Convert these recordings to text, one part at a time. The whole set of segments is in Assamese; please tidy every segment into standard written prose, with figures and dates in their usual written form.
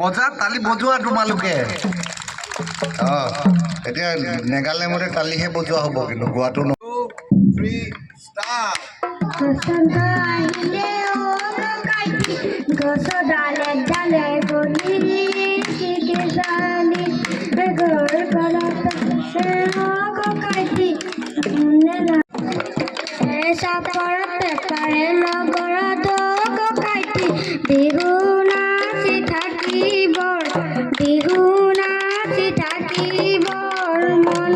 বজা তালি বজোৱা তোমালোকে এতিয়া নেগালে মতে তালিহে বজোৱা হ'ব কিন্তু গোৱাটো ন 2 3 ষ্টাৰ্ট ডালে ডালে গলি জানি ঘৰ গলত সে কাটি চাপৰতে পাৰে লগৰত কাটি বিহু নাচি থাকিবৰ বিহু নাচি থাকিবৰ মন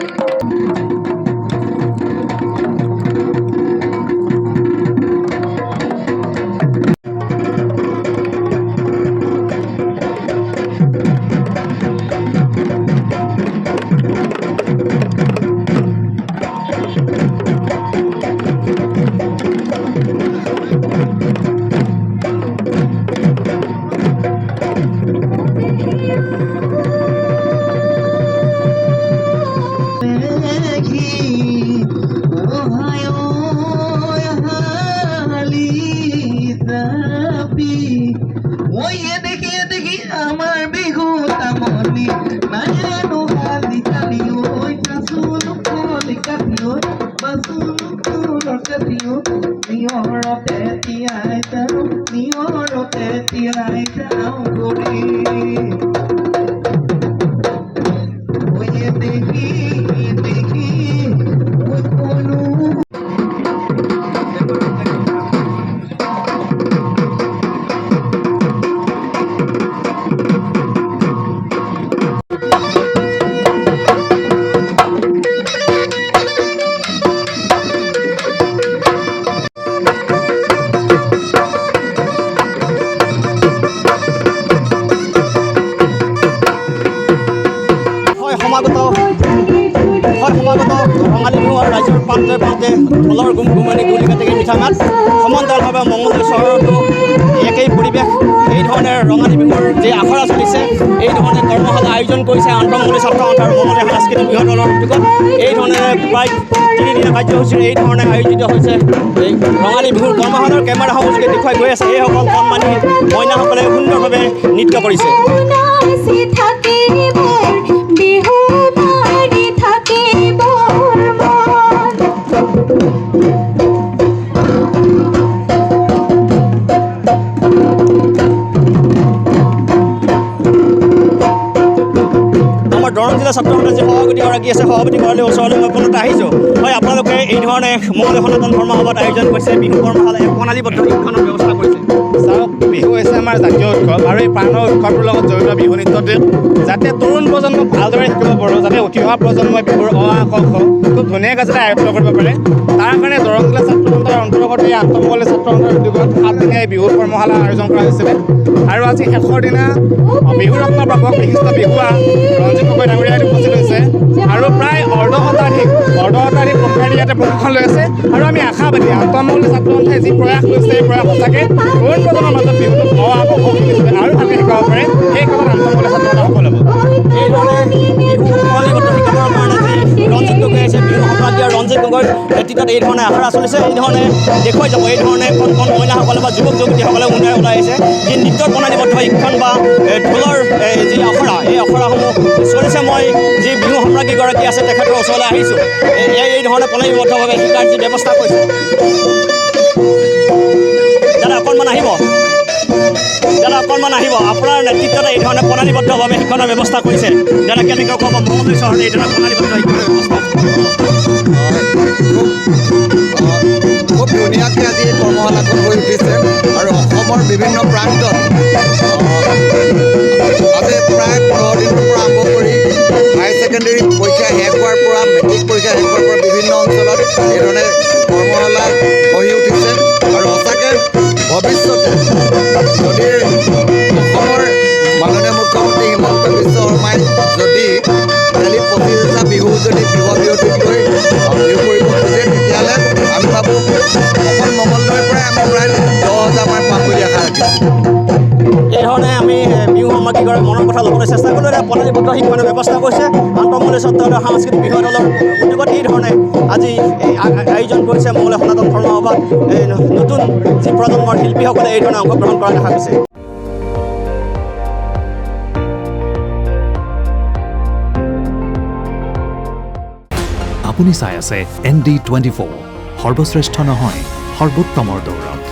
ৰঙালী বিহু আৰু ৰাইজৰ প্ৰান্তে প্ৰান্তে ঢোলৰ গুমগুমনি গুলি কাটি মিঠা মাত সমান্তৰালভাৱে মঙলদৈ চহৰতো একেই পৰিৱেশ এই ধৰণে ৰঙালী বিহুৰ যি আখৰা চলিছে এই ধৰণে কৰ্মশালা আয়োজন কৰিছে আন্তঃমঙলী ছাত্ৰ সন্থা আৰু মঙলদৈ সাংস্কৃতিক বিভাগ দলৰ উদ্যোগত এই ধৰণে প্ৰায় তিনিদিনীয়া কাৰ্যসূচীৰে এই ধৰণে আয়োজিত হৈছে এই ৰঙালী বিহুৰ কৰ্মশালাৰ কেমেৰা সহযোগে দেখুৱাই গৈ আছে এইসকল কণমানি মইনাসকলে সুন্দৰভাৱে নৃত্য কৰিছে দৰং জিলা ছাত্ৰ সন্থাৰ যি সভাপতিগৰাকী আছে সভাপতিগৰাকীৰ ওচৰলৈ মই পুনৰতে আহিছোঁ হয় আপোনালোকে এই ধৰণে মঙলদৈ সনাতন ধৰ্ম সভাত আয়োজন কৰিছে বিহু কৰ্মশালা এক প্ৰণালীবদ্ধ শিক্ষণৰ ব্যৱস্থা কৰিছে চাওক বিহু হৈছে আমাৰ জাতীয় উৎসৱ আৰু এই প্ৰাণৰ উৎসৱটোৰ লগত জড়িত বিহু নৃত্যতে যাতে তৰুণ প্ৰজন্মক ভালদৰে শিকিব পাৰোঁ যাতে উঠি অহা প্ৰজন্মই বিহুৰ অ আ ক খ খুব ধুনীয়াকৈ যাতে আয়ত্ব কৰিব পাৰে তাৰ কাৰণে দৰং জিলা ছাত্ৰ সন্থাৰ অন্তৰ্গত এই আন্তঃমঙলী ছাত্ৰ সন্থাৰ উদ্যোগত 7 দিনীয়া এই বিহুৰ কৰ্মশালা আয়োজন কৰা হৈছিলে আৰু আজি শেষৰ দিনা বিহু ৰত্ন প্ৰাপক বিশিষ্ট বিহুৱা ৰঞ্জিত গগৈ ডাঙৰীয়াই উপস্থিত হৈছে আৰু প্ৰায় অৰ্ধ শতাধিক প্ৰশিক্ষাৰ্থী ইয়াতে প্ৰশিক্ষণ লৈ আছে আৰু আমি আশাবাদী আন্তঃমঙলী ছাত্ৰ সন্থাই যি প্ৰয়াস কৰিছে এই প্ৰয়াস সঁচাকৈ তৰুণ প্ৰজন্মৰ মাজত বিহুটোক অ আ ক খ আৰু ভালকৈ শিকাব পাৰে সেই ক্ষেত্ৰত আন্তঃমঙলী ছাত্ৰ সন্থা সফল হ'ব এই ধৰণে বিহু প্ৰণালীবদ্ধ শিক্ষণৰ কাৰণে যি ৰঞ্জিত গগৈ আছে বিহু সংক্ৰান্তি আৰু ৰঞ্জিত গগৈৰ নেতৃত্বত এই ধৰণে আখৰা চলিছে এই ধৰণে দেখুৱাই যাব এই ধৰণে কণ কণ মহিলাসকলে বা যুৱক যুৱতীসকলে ওলাই আহিছে যি নৃত্যৰ প্ৰণালীবদ্ধ শিক্ষণ বা ঢোলৰ যি আখৰা এই আখৰাসমূহ চলিছে মই যি বিহু সম্ৰাজ্ঞীগৰাকী আছে তেখেতৰ ওচৰলৈ আহিছোঁ এই ধৰণে প্ৰণালীবদ্ধভাৱে শিকাৰ যি ব্যৱস্থা কৰিছে দাদা অকণমান আহিব আপোনাৰ নেতৃত্বত এই ধৰণে প্ৰণালীবদ্ধভাৱে শিক্ষণৰ ব্যৱস্থা কৰিছে দাদা কেনেকৈ ক'ব মঙলদৈ চহৰত এই ধৰণে প্ৰণালীবদ্ধ শিক্ষণৰ ব্যৱস্থা খুব ধুনীয়াকৈ আজি এই কৰ্মশালাখন হৈ উঠিছে আৰু অসমৰ বিভিন্ন প্ৰান্তত আজি প্ৰায় 15 দিনৰ পৰা আৰম্ভ কৰি হায়াৰ ছেকেণ্ডেৰী পৰীক্ষা শেষ হোৱাৰ পৰা মেট্ৰিক পৰীক্ষা শেষ হোৱাৰ পৰা বিভিন্ন অঞ্চলত এই ধৰণে কৰ্মশালা হৈ উঠিছে আৰু সঁচাকৈ ভৱিষ্যতে যদি অসমৰ মাননীয় মুখ্যমন্ত্ৰী হিমন্ত বিশ্ব শৰ্মাই যদি কালি 25টা বিহু যদি যুৱ বিহুটোক লৈ বিহু কৰিব খোজে তেতিয়াহ'লে আমি ভাবোঁ অকল মঙলদৈৰ পৰাই আমি প্ৰায় 10,000 মান পাম বুলি আশা ৰাখিছোঁ এই ধৰণে আমি বিহু কি কৰে মনৰ কথা ল'বলৈ চেষ্টা কৰিলোঁ। এতিয়া প্ৰণালীবদ্ধ শিক্ষণৰ ব্যৱস্থা কৰিছে। আন্তঃমহলীয় সত্ৰৰ সাংস্কৃতিক বিষয় দলৰ উদ্যোগত এই ধৰণে আজি এই আয়োজন কৰিছে মংগোলীয় সনাতন ধৰ্ম সভাত। এই নতুন যি প্ৰজন্মৰ শিল্পীসকলে এই ধৰণে অংশগ্ৰহণ কৰা দেখা গৈছে। আপুনি চাই আছে ND24 সৰ্বশ্ৰেষ্ঠ নহয় সৰ্বোত্তমৰ দৌৰত।